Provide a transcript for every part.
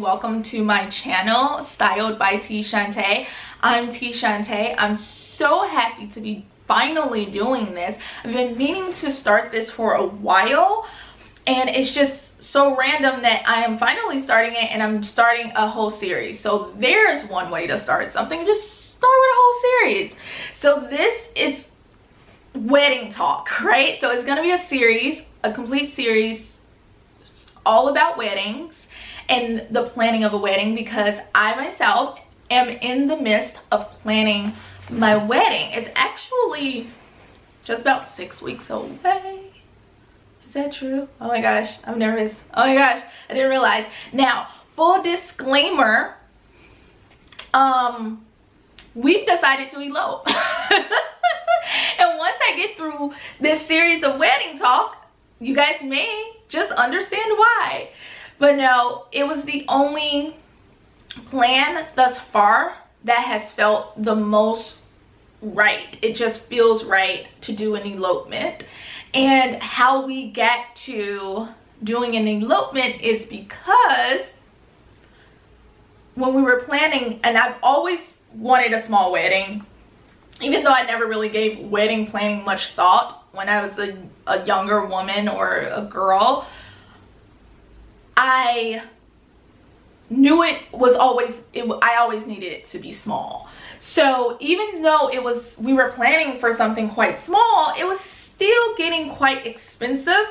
welcome to my channel, Styled by T. Shantae. I'm T. Shantae. I'm so happy to be finally doing this. I've been meaning to start this for a while, and it's just so random that I am finally starting it, and I'm starting a whole series. So there's one way to start something, just start with a whole series. So this is wedding talk, right? So it's gonna be a series, a complete series all about weddings and the planning of a wedding, because I myself am in the midst of planning my wedding. It's actually just about 6 weeks away. Is that true? Oh my gosh, I'm nervous. Oh my gosh, I didn't realize. Now, full disclaimer, we've decided to elope. And once I get through this series of wedding talk, you guys may just understand why. But no, it was the only plan thus far that has felt the most right. It just feels right to do an elopement. And how we get to doing an elopement is because when we were planning, and I've always wanted a small wedding, even though I never really gave wedding planning much thought when I was a younger woman or a girl, I knew it was always, I always needed it to be small. So even though we were planning for something quite small, it was still getting quite expensive.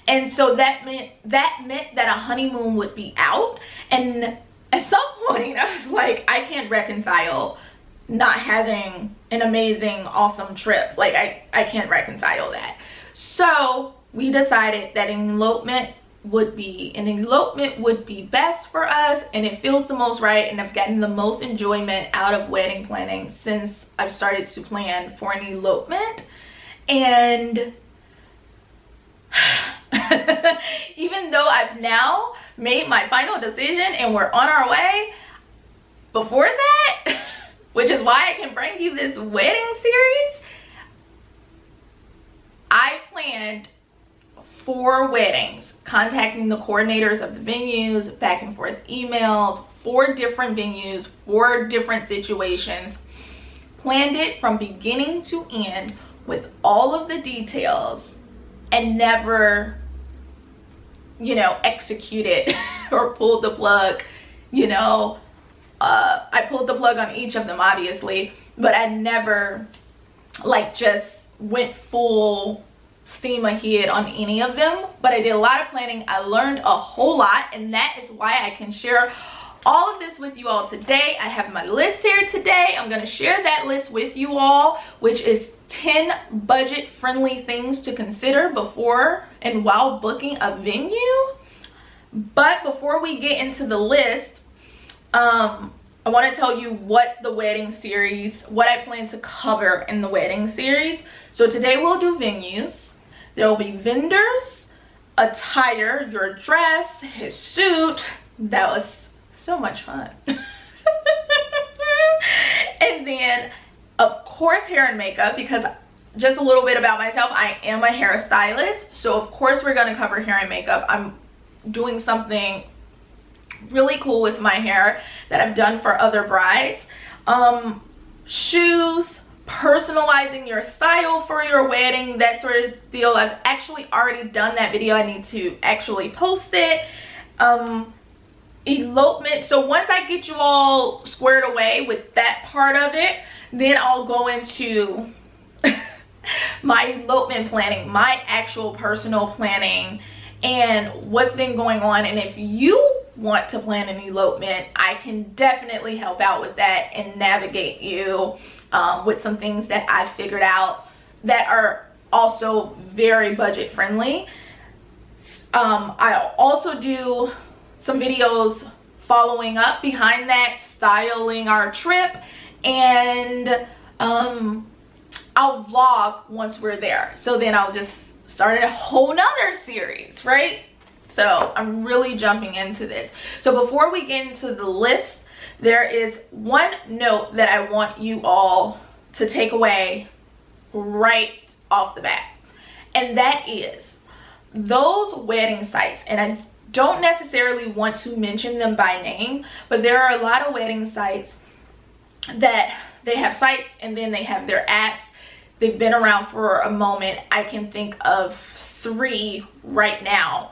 And so that meant that a honeymoon would be out. And at some point I was like, I can't reconcile not having an amazing, awesome trip. Like I can't reconcile that. So we decided that an elopement would be best for us, and it feels the most right, and I've gotten the most enjoyment out of wedding planning since I've started to plan for an elopement. And even though I've now made my final decision and we're on our way, before that, which is why I can bring you this wedding series, I planned 4 weddings, contacting the coordinators of the venues, back and forth emails, 4 different venues, 4 different situations, planned it from beginning to end with all of the details, and never, you know, executed or pulled the plug. You know, I pulled the plug on each of them, obviously, but I never like just went full steam ahead on any of them. But I did a lot of planning. I learned a whole lot, and that is why I can share all of this with you all today. I have my list here today. I'm going to share that list with you all, which is 10 budget friendly things to consider before and while booking a venue. But before we get into the list, I want to tell you what I plan to cover in the wedding series. So today we'll do venues. There will be vendors, attire, your dress, his suit. That was so much fun. And then, of course, hair and makeup, because just a little bit about myself, I am a hairstylist. So of course we're going to cover hair and makeup. I'm doing something really cool with my hair that I've done for other brides. Shoes, personalizing your style for your wedding, that sort of deal. I've actually already done that video. I need to actually post it. Elopement. So once I get you all squared away with that part of it, then I'll go into my elopement planning, my actual personal planning, and what's been going on. And if you want to plan an elopement, I can definitely help out with that and navigate you with some things that I figured out that are also very budget friendly. I'll also do some videos following up behind that, styling our trip, and I'll vlog once we're there. So then I'll just start a whole nother series, right? So I'm really jumping into this. So before we get into the list, there is one note that I want you all to take away right off the bat. And that is those wedding sites, and I don't necessarily want to mention them by name, but there are a lot of wedding sites that they have sites and then they have their apps. They've been around for a moment. I can think of 3 right now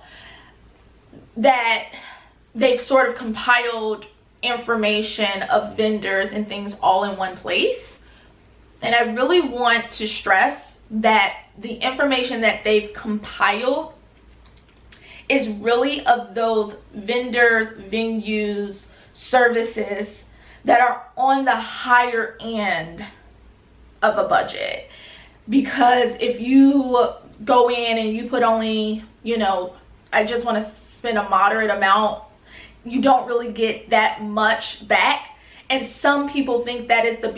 that they've sort of compiled information of vendors and things all in one place. And I really want to stress that the information that they've compiled is really of those vendors, venues, services that are on the higher end of a budget. Because if you go in and you put only, you know, I just want to spend a moderate amount, you don't really get that much back. And some people think that is the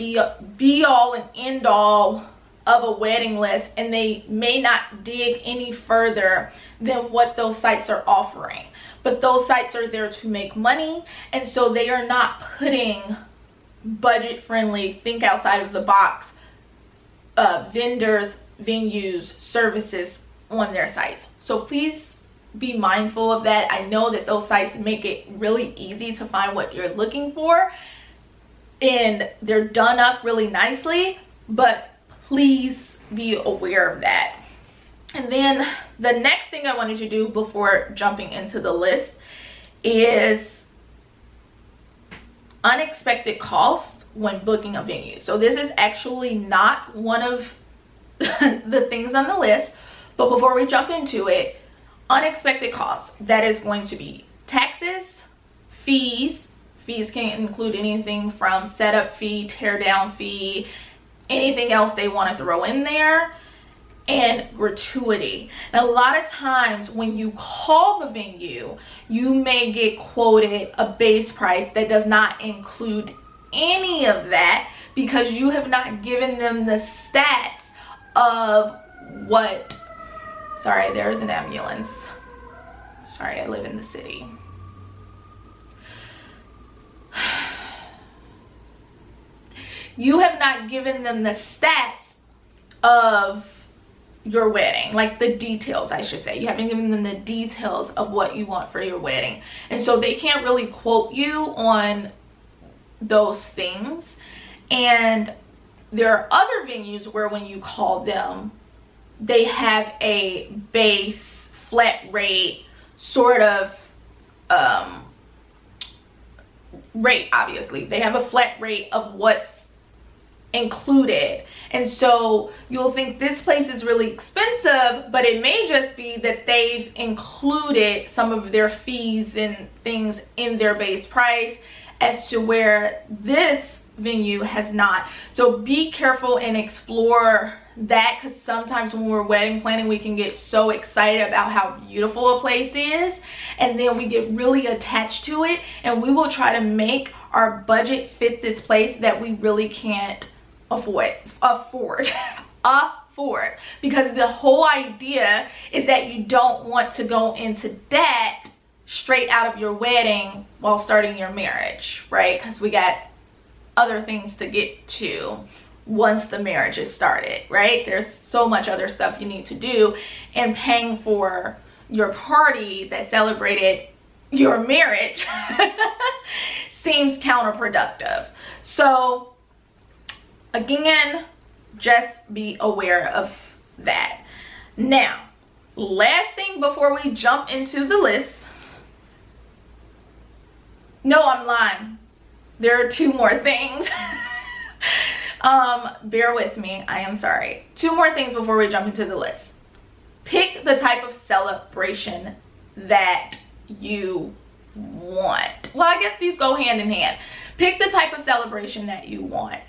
be all and end all of a wedding list, and they may not dig any further than what those sites are offering. But those sites are there to make money, and so they are not putting budget friendly, think outside of the box vendors, venues, services on their sites. So please be mindful of that. I know that those sites make it really easy to find what you're looking for, and they're done up really nicely, but please be aware of that. And then the next thing I wanted to do before jumping into the list is unexpected costs when booking a venue. So this is actually not one of the things on the list, but before we jump into it, unexpected costs, that is going to be taxes, fees. Fees can include anything from setup fee, tear down fee, anything else they want to throw in there, and gratuity. And a lot of times when you call the venue, you may get quoted a base price that does not include any of that because you have not given them the stats of what, sorry, there's an ambulance. Sorry, I live in the city. You have not given them the stats of your wedding, like the details, I should say. You haven't given them the details of what you want for your wedding. And so they can't really quote you on those things. And there are other venues where when you call them, they have a base flat rate sort of rate. Obviously they have a flat rate of what's included, and so you'll think this place is really expensive, but it may just be that they've included some of their fees and things in their base price, as to where this venue has not. So be careful and explore that, because sometimes when we're wedding planning, we can get so excited about how beautiful a place is, and then we get really attached to it, and we will try to make our budget fit this place that we really can't afford because the whole idea is that you don't want to go into debt straight out of your wedding while starting your marriage, right? Because we got other things to get to once the marriage is started, right? There's so much other stuff you need to do, and paying for your party that celebrated your marriage seems counterproductive. So again, just be aware of that. Now, last thing before we jump into the list. No, I'm lying. There are 2 more things. Bear with me. I am sorry. 2 more things before we jump into the list. Pick the type of celebration that you want. Well, I guess these go hand in hand. Pick the type of celebration that you want.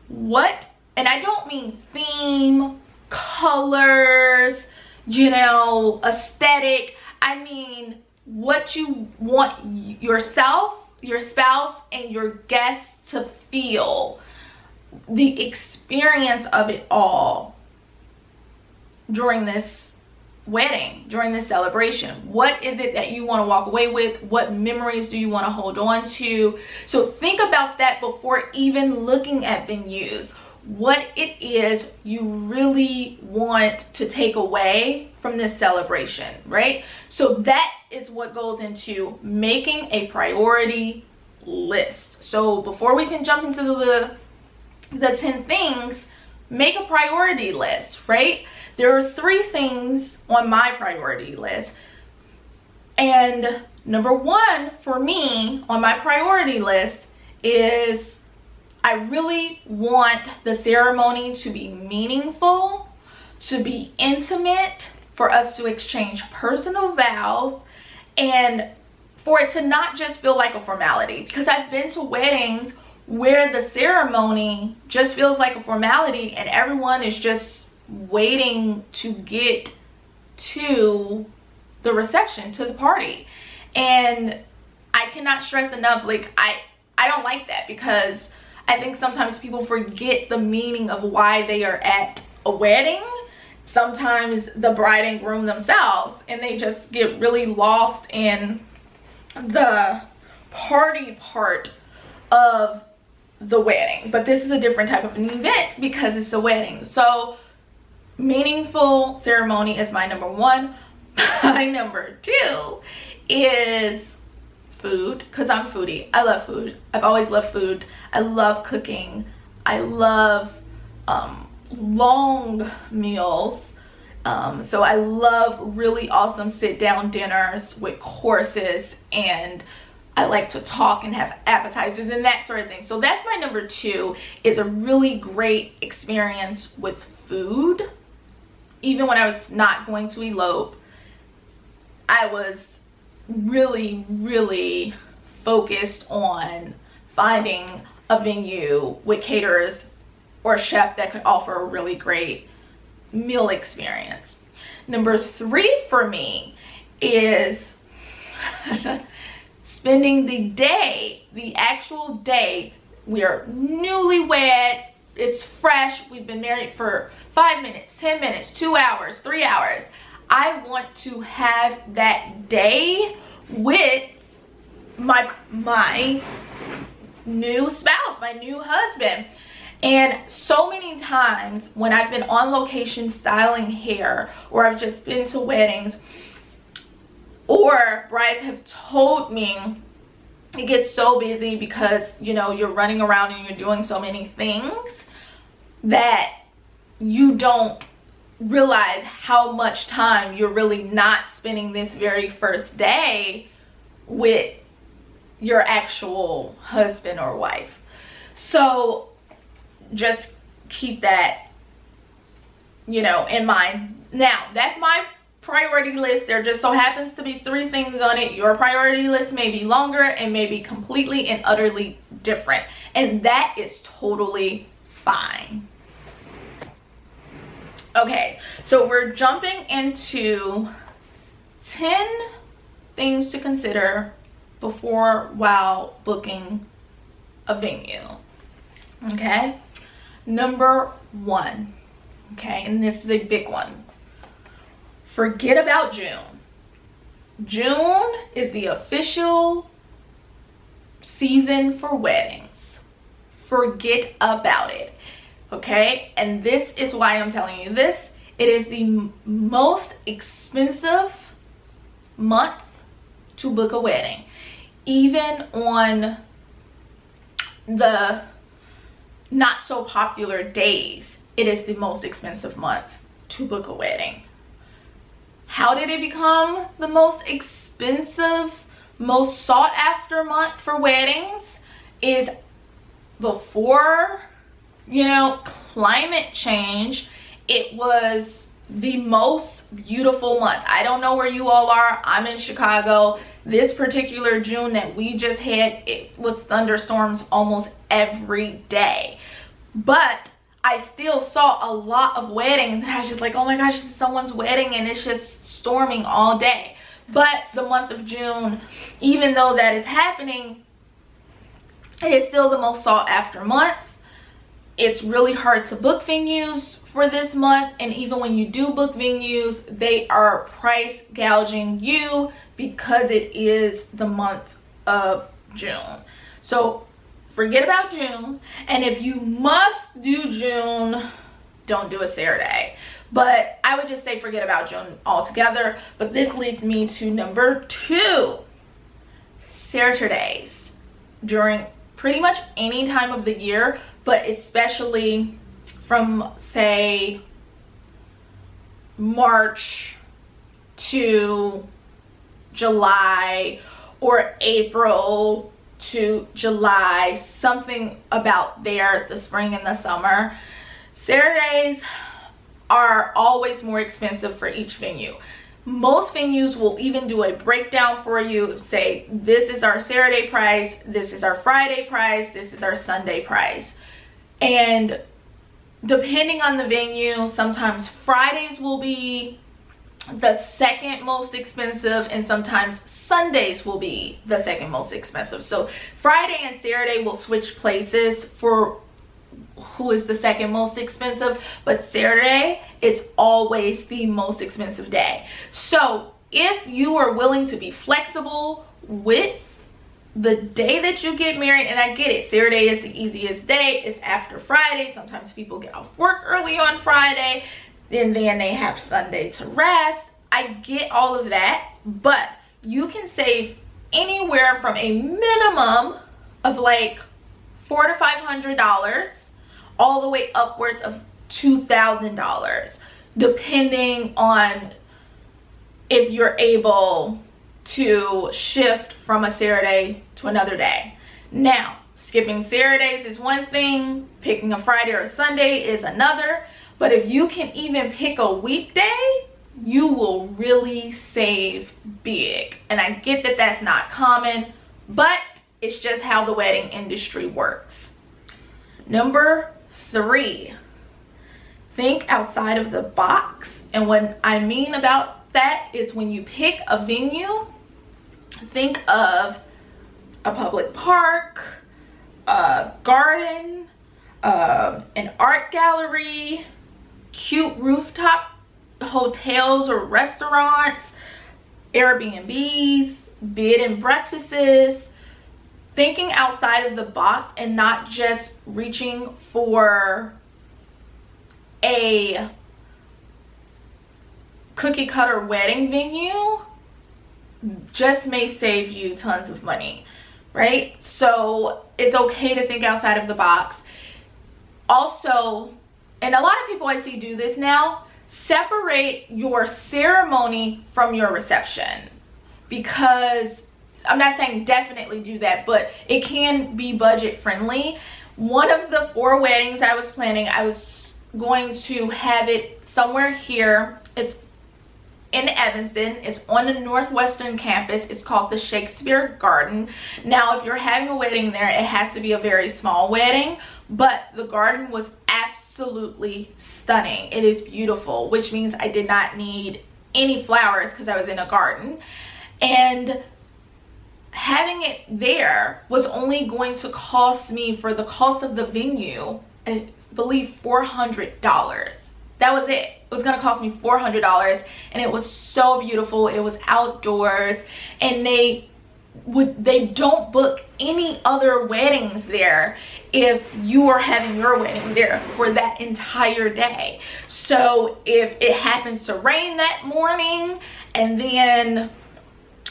What, and I don't mean theme, colors, you know, aesthetic. I mean what you want yourself, your spouse, and your guests to feel, the experience of it all during this wedding, during this celebration. What is it that you want to walk away with? What memories do you want to hold on to? So think about that before even looking at venues. what it is you really want to take away from this celebration, right? So that is what goes into making a priority list. So before we can jump into the 10 things, make a priority list, right? There are 3 things on my priority list. And number 1 for me on my priority list is I really want the ceremony to be meaningful, to be intimate, for us to exchange personal vows, and for it to not just feel like a formality. Because I've been to weddings where the ceremony just feels like a formality and everyone is just waiting to get to the reception, to the party. And I cannot stress enough, like I don't like that, because I think sometimes people forget the meaning of why they are at a wedding. Sometimes the bride and groom themselves, and they just get really lost in the party part of the wedding. But this is a different type of an event because it's a wedding. So meaningful ceremony is my number 1. My number 2 is food, because I'm a foodie. I love food. I've always loved food. I love cooking. I love long meals. So I love really awesome sit down dinners with courses, and I like to talk and have appetizers and that sort of thing. So that's my number 2, is a really great experience with food. Even when I was not going to elope, I was really focused on finding a venue with caterers or a chef that could offer a really great meal experience. Number 3 for me is spending the day, the actual day. We are newlywed, it's fresh, we've been married for 5 minutes, 10 minutes, 2 hours, 3 hours. I want to have that day with my new spouse, my new husband. And so many times when I've been on location styling hair, or I've just been to weddings, or brides have told me it gets so busy because, you know, you're running around and you're doing so many things that you don't realize how much time you're really not spending this very first day with your actual husband or wife. So just keep that, you know, in mind. Now, that's my priority list. There just so happens to be 3 things on it. Your priority list may be longer and may be completely and utterly different, and that is totally fine. Okay, so we're jumping into 10 things to consider before, while booking a venue. Okay, number 1, okay, and this is a big one. Forget about June. June is the official season for weddings. Forget about it. Okay, and this is why I'm telling you this. It is the most expensive month to book a wedding. Even on the not so popular days, it is the most expensive month to book a wedding. How did it become the most expensive, most sought after month for weddings? Is before, you know, climate change, it was the most beautiful month. I don't know where you all are. I'm in Chicago. This particular June that we just had, it was thunderstorms almost every day. But I still saw a lot of weddings, and I was just like, oh my gosh, it's someone's wedding and it's just storming all day. But the month of June, even though that is happening, it is still the most sought after month. It's really hard to book venues for this month, and even when you do book venues, they are price gouging you because it is the month of June. So forget about June. And if you must do June, don't do a Saturday. But I would just say forget about June altogether. But this leads me to number 2. Saturdays during pretty much any time of the year, but especially from, say, March to July, or April to July, something about there, the spring and the summer. Saturdays are always more expensive for each venue. Most venues will even do a breakdown for you, say this is our Saturday price, this is our Friday price, this is our Sunday price. And depending on the venue, sometimes Fridays will be the second most expensive, and sometimes Sundays will be the second most expensive. So Friday and Saturday will switch places for who is the second most expensive, but Saturday is always the most expensive day. So if you are willing to be flexible with the day that you get married, and I get it, Saturday is the easiest day, it's after Friday, sometimes people get off work early on Friday, and then they have Sunday to rest. I get all of that, but you can save anywhere from a minimum of like $400 to $500 all the way upwards of $2,000, depending on if you're able to shift from a Saturday to another day. Now, skipping Saturdays is one thing, picking a Friday or a Sunday is another, but if you can even pick a weekday, you will really save big. And I get that that's not common, but it's just how the wedding industry works. Number 3, think outside of the box. And what I mean about that is when you pick a venue, think of a public park, a garden, an art gallery, cute rooftop hotels or restaurants, Airbnbs, bed and breakfasts. Thinking outside of the box and not just reaching for a cookie cutter wedding venue just may save you tons of money, right? So it's okay to think outside of the box. Also, and a lot of people I see do this now, separate your ceremony from your reception, because I'm not saying definitely do that, but it can be budget friendly. One of the 4 weddings I was planning, I was going to have it somewhere here. It's in Evanston. It's on the Northwestern campus. It's called the Shakespeare Garden. Now, if you're having a wedding there, it has to be a very small wedding, but the garden was absolutely stunning. It is beautiful, which means I did not need any flowers because I was in a garden. And having it there was only going to cost me, for the cost of the venue, I believe $400. That was it. It was going to cost me $400, and it was so beautiful. It was outdoors, and they don't book any other weddings there if you are having your wedding there for that entire day. So if it happens to rain that morning and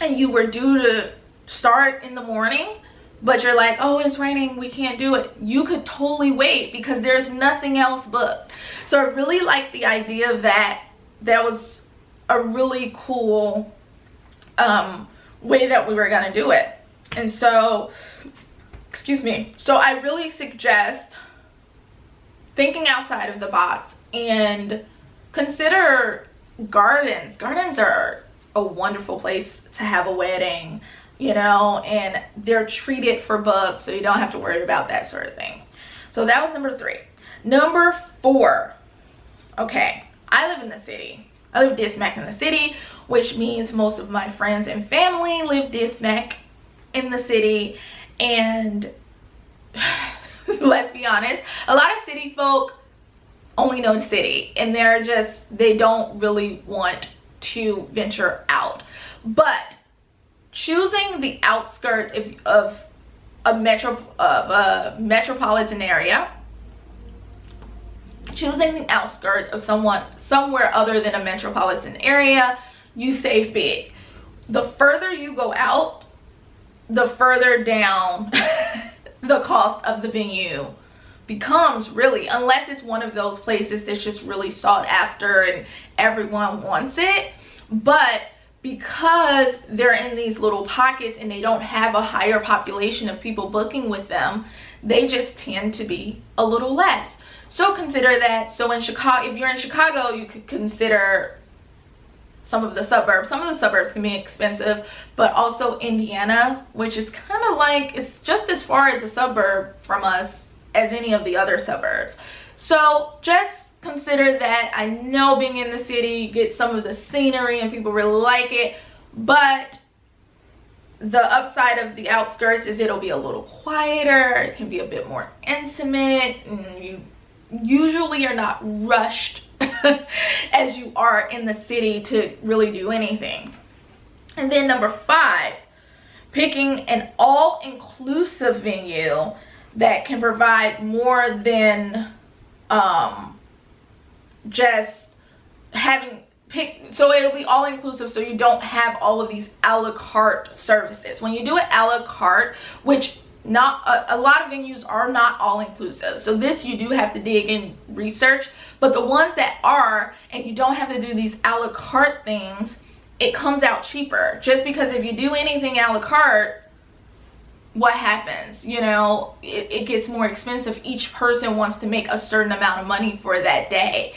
you were due to start in the morning, but you're like, oh, it's raining, we can't do it, you could totally wait because there's nothing else booked. So I really like the idea of that. That was a really cool way that we were gonna do it. And so, excuse me, so I really suggest thinking outside of the box and consider gardens. Gardens are a wonderful place to have a wedding, you know, and they're treated for books, so you don't have to worry about that sort of thing. So that was number 3. Number 4, okay, I live in the city. I live dead smack in the city, which means most of my friends and family live dead smack in the city. And let's be honest, a lot of city folk only know the city, and they don't really want to venture out. But choosing the outskirts of a metropolitan area, choosing the outskirts of somewhere other than a metropolitan area, you save big. The further you go out, the further down the cost of the venue becomes, really, unless it's one of those places that's just really sought after and everyone wants it. But because they're in these little pockets and they don't have a higher population of people booking with them, they just tend to be a little less. So consider that. So in Chicago, if you're in Chicago, you could consider some of the suburbs. Some of the suburbs can be expensive, but also Indiana, which is kind of like, it's just as far as a suburb from us as any of the other suburbs. So just consider that. I know being in the city, you get some of the scenery and people really like it, but the upside of the outskirts is it'll be a little quieter, it can be a bit more intimate, and you usually are not rushed as you are in the city to really do anything. And then number 5, picking an all-inclusive venue that can provide more than just having so it'll be all inclusive, so you don't have all of these a la carte services. When you do it a la carte, which not a lot of venues are not all inclusive, so this you do have to dig and research, but the ones that are, and you don't have to do these a la carte things, it comes out cheaper. Just because if you do anything a la carte, what happens? You know, it gets more expensive. Each person wants to make a certain amount of money for that day.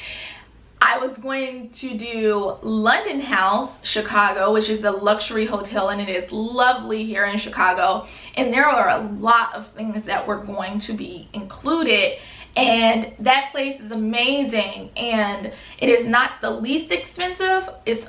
I was going to do London House Chicago, which is a luxury hotel, and it is lovely here in Chicago, and there are a lot of things that were going to be included, and that place is amazing, and it is not the least expensive. It's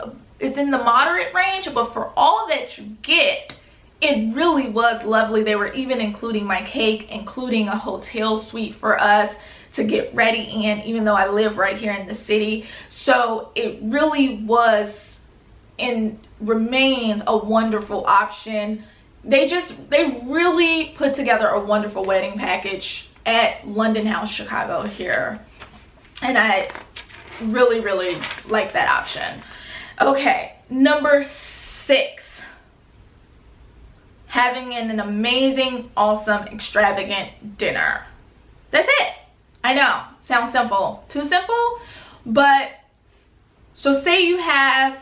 in the moderate range, but for all that you get, it really was lovely. They were even including my cake, including a hotel suite for us to get ready in, even though I live right here in the city. So it really was and remains a wonderful option. They really put together a wonderful wedding package at London House Chicago here, and I really like that option. Okay, number 6, having an amazing, awesome, extravagant dinner. That's it. I know, sounds simple, too simple, but so say you have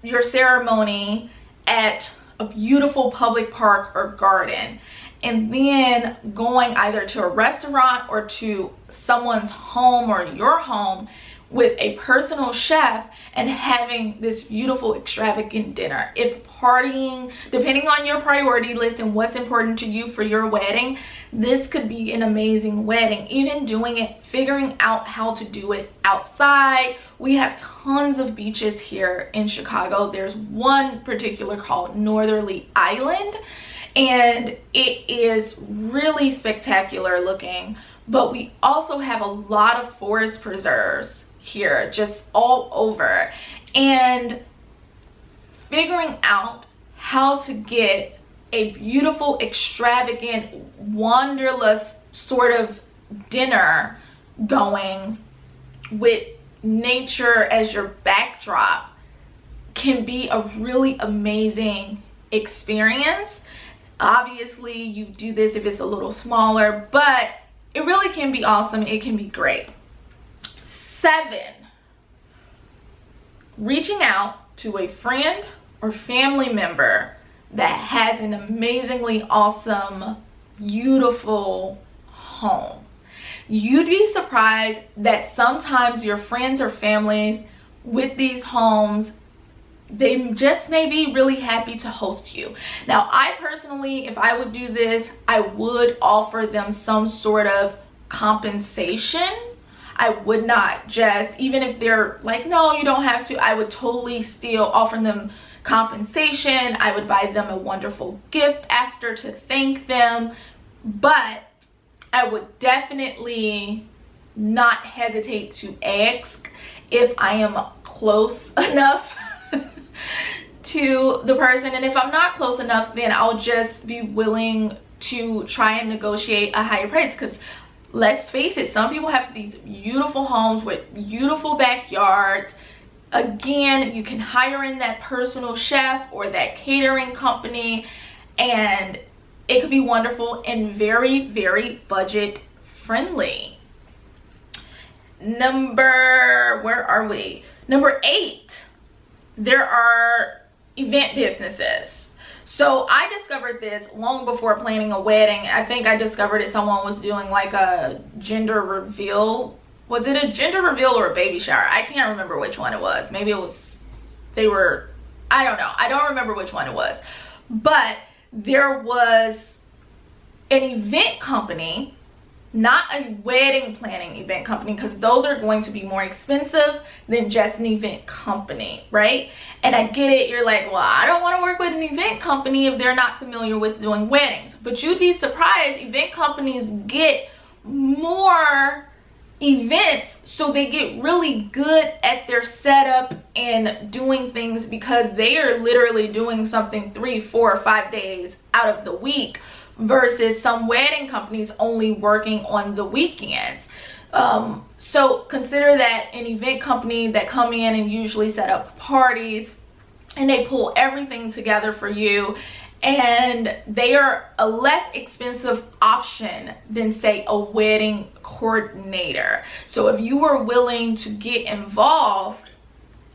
your ceremony at a beautiful public park or garden, and then going either to a restaurant or to someone's home or your home with a personal chef and having this beautiful extravagant dinner. If partying, depending on your priority list and what's important to you for your wedding, this could be an amazing wedding. Even doing it, figuring out how to do it outside. We have tons of beaches here in Chicago. There's one particular called Northerly Island, and it is really spectacular looking, but we also have a lot of forest preserves here just all over, and figuring out how to get a beautiful, extravagant, wanderlust sort of dinner going with nature as your backdrop can be a really amazing experience. Obviously you do this if it's a little smaller, but it really can be awesome. It can be great. 7, reaching out to a friend or family member that has an amazingly awesome, beautiful home. You'd be surprised that sometimes your friends or families with these homes, they just may be really happy to host you. Now, I personally, if I would do this, I would offer them some sort of compensation. I would not just, even if they're like, no, you don't have to, I would totally still offer them compensation. I would buy them a wonderful gift after to thank them, but I would definitely not hesitate to ask if I am close enough to the person, and if I'm not close enough, then I'll just be willing to try and negotiate a higher price. Because let's face it, some people have these beautiful homes with beautiful backyards. Again, you can hire in that personal chef or that catering company, and it could be wonderful and very, very budget friendly. Where are we? Number 8, there are event businesses. So I discovered this long before planning a wedding. I think I discovered it, someone was doing like a gender reveal. Was it a gender reveal or a baby shower? I can't remember which one it was. Maybe it was, I don't know. I don't remember which one it was. But there was an event company, not a wedding planning event company, because those are going to be more expensive than just an event company, right? And I get it, you're like, well, I don't want to work with an event company if they're not familiar with doing weddings. But you'd be surprised, event companies get more events, so they get really good at their setup and doing things, because they are literally doing something 3, 4, or 5 days out of the week, versus some wedding companies only working on the weekends. So consider that an event company that come in and usually set up parties, and they pull everything together for you, and they are a less expensive option than, say, a wedding coordinator. So if you are willing to get involved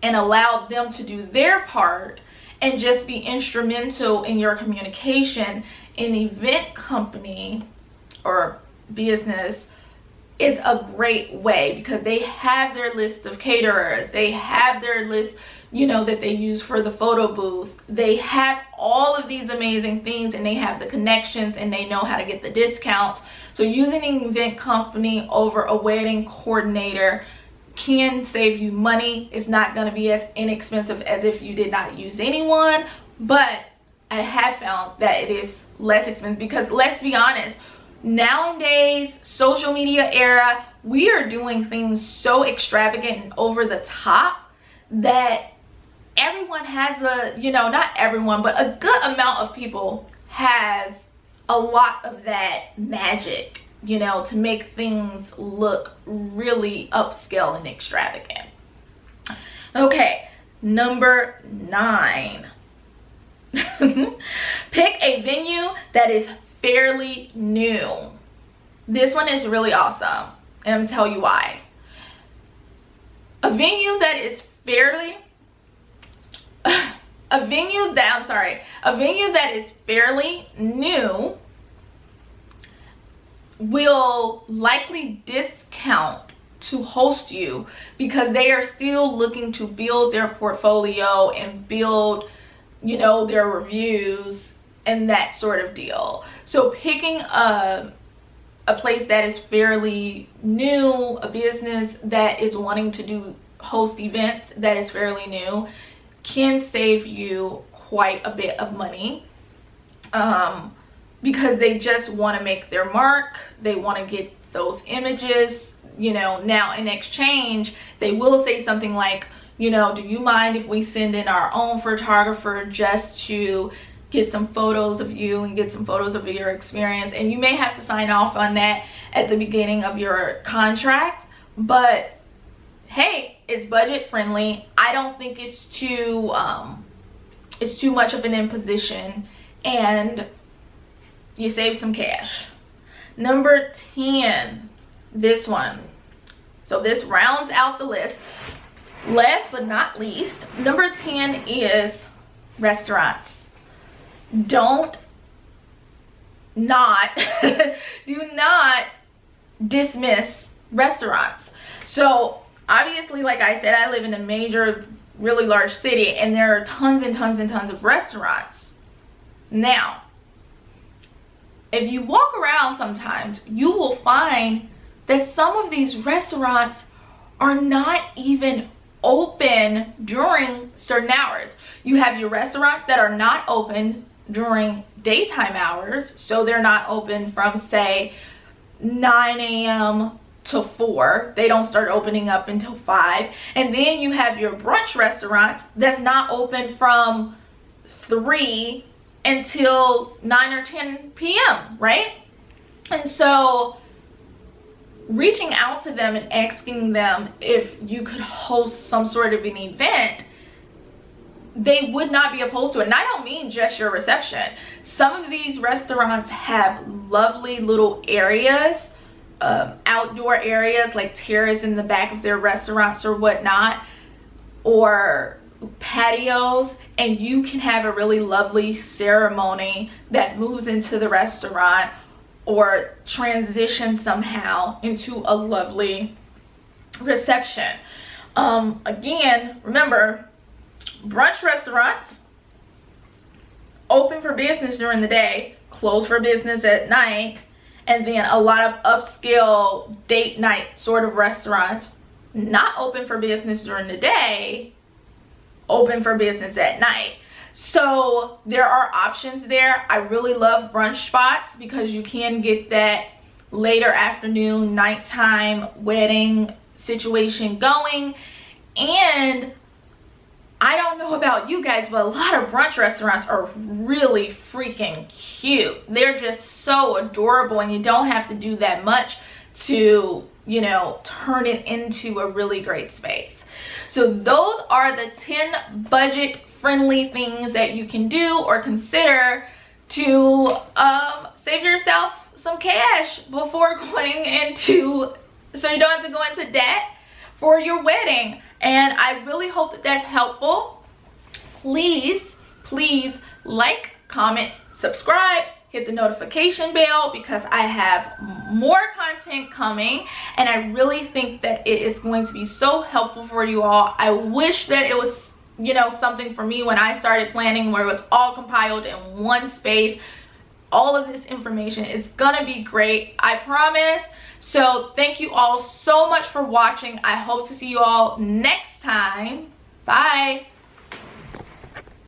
and allow them to do their part and just be instrumental in your communication, an event company or business is a great way, because they have their list of caterers, they have their list, you know, that they use for the photo booth, they have all of these amazing things, and they have the connections, and they know how to get the discounts. So using an event company over a wedding coordinator can save you money. It's not going to be as inexpensive as if you did not use anyone, but I have found that it is less expensive, because let's be honest, nowadays, social media era, we are doing things so extravagant and over the top that everyone has a, you know, not everyone, but a good amount of people has a lot of that magic, you know, to make things look really upscale and extravagant. Okay, number 9. Pick a venue that is fairly new. This one is really awesome, and I'm gonna tell you why. A venue that is fairly a venue that is fairly new will likely discount to host you, because they are still looking to build their portfolio and build, you know, their reviews and that sort of deal. So picking a place that is fairly new, a business that is wanting to host events that is fairly new, can save you quite a bit of money, because they just want to make their mark. They want to get those images, you know. Now in exchange, they will say something like, you know, do you mind if we send in our own photographer just to get some photos of you and get some photos of your experience? And you may have to sign off on that at the beginning of your contract, but hey, it's budget friendly. I don't think it's too much of an imposition, and you save some cash. Number 10, this one. So this rounds out the list. Last but not least, number 10 is restaurants. Do not dismiss restaurants. So obviously, like I said, I live in a major, really large city, and there are tons and tons and tons of restaurants. Now, if you walk around sometimes, you will find that some of these restaurants are not even open during certain hours. You have your restaurants that are not open during daytime hours, so they're not open from, say, 9 a.m. to 4. They don't start opening up until 5. And then you have your brunch restaurants that's not open from 3 until 9 or 10 p.m., right? And so reaching out to them and asking them if you could host some sort of an event, they would not be opposed to it. And I don't mean just your reception. Some of these restaurants have lovely little areas, outdoor areas like terrace in the back of their restaurants or whatnot, or patios, and you can have a really lovely ceremony that moves into the restaurant or transition somehow into a lovely reception. Again, remember, brunch restaurants open for business during the day, close for business at night, and then a lot of upscale date night sort of restaurants not open for business during the day, open for business at night. So there are options there. I really love brunch spots because you can get that later afternoon, nighttime wedding situation going. And I don't know about you guys, but a lot of brunch restaurants are really freaking cute. They're just so adorable, and you don't have to do that much to, you know, turn it into a really great space. So those are the 10 budget friendly things that you can do or consider to save yourself some cash before going into, so you don't have to go into debt for your wedding. And I really hope that that's helpful. Please like, comment, subscribe, hit the notification bell, because I have more content coming, and I really think that it is going to be so helpful for you all. I wish that it was, you know, something for me when I started planning where it was all compiled in one space. All of this information, it's gonna be great, I promise. So thank you all so much for watching. I hope to see you all next time. Bye.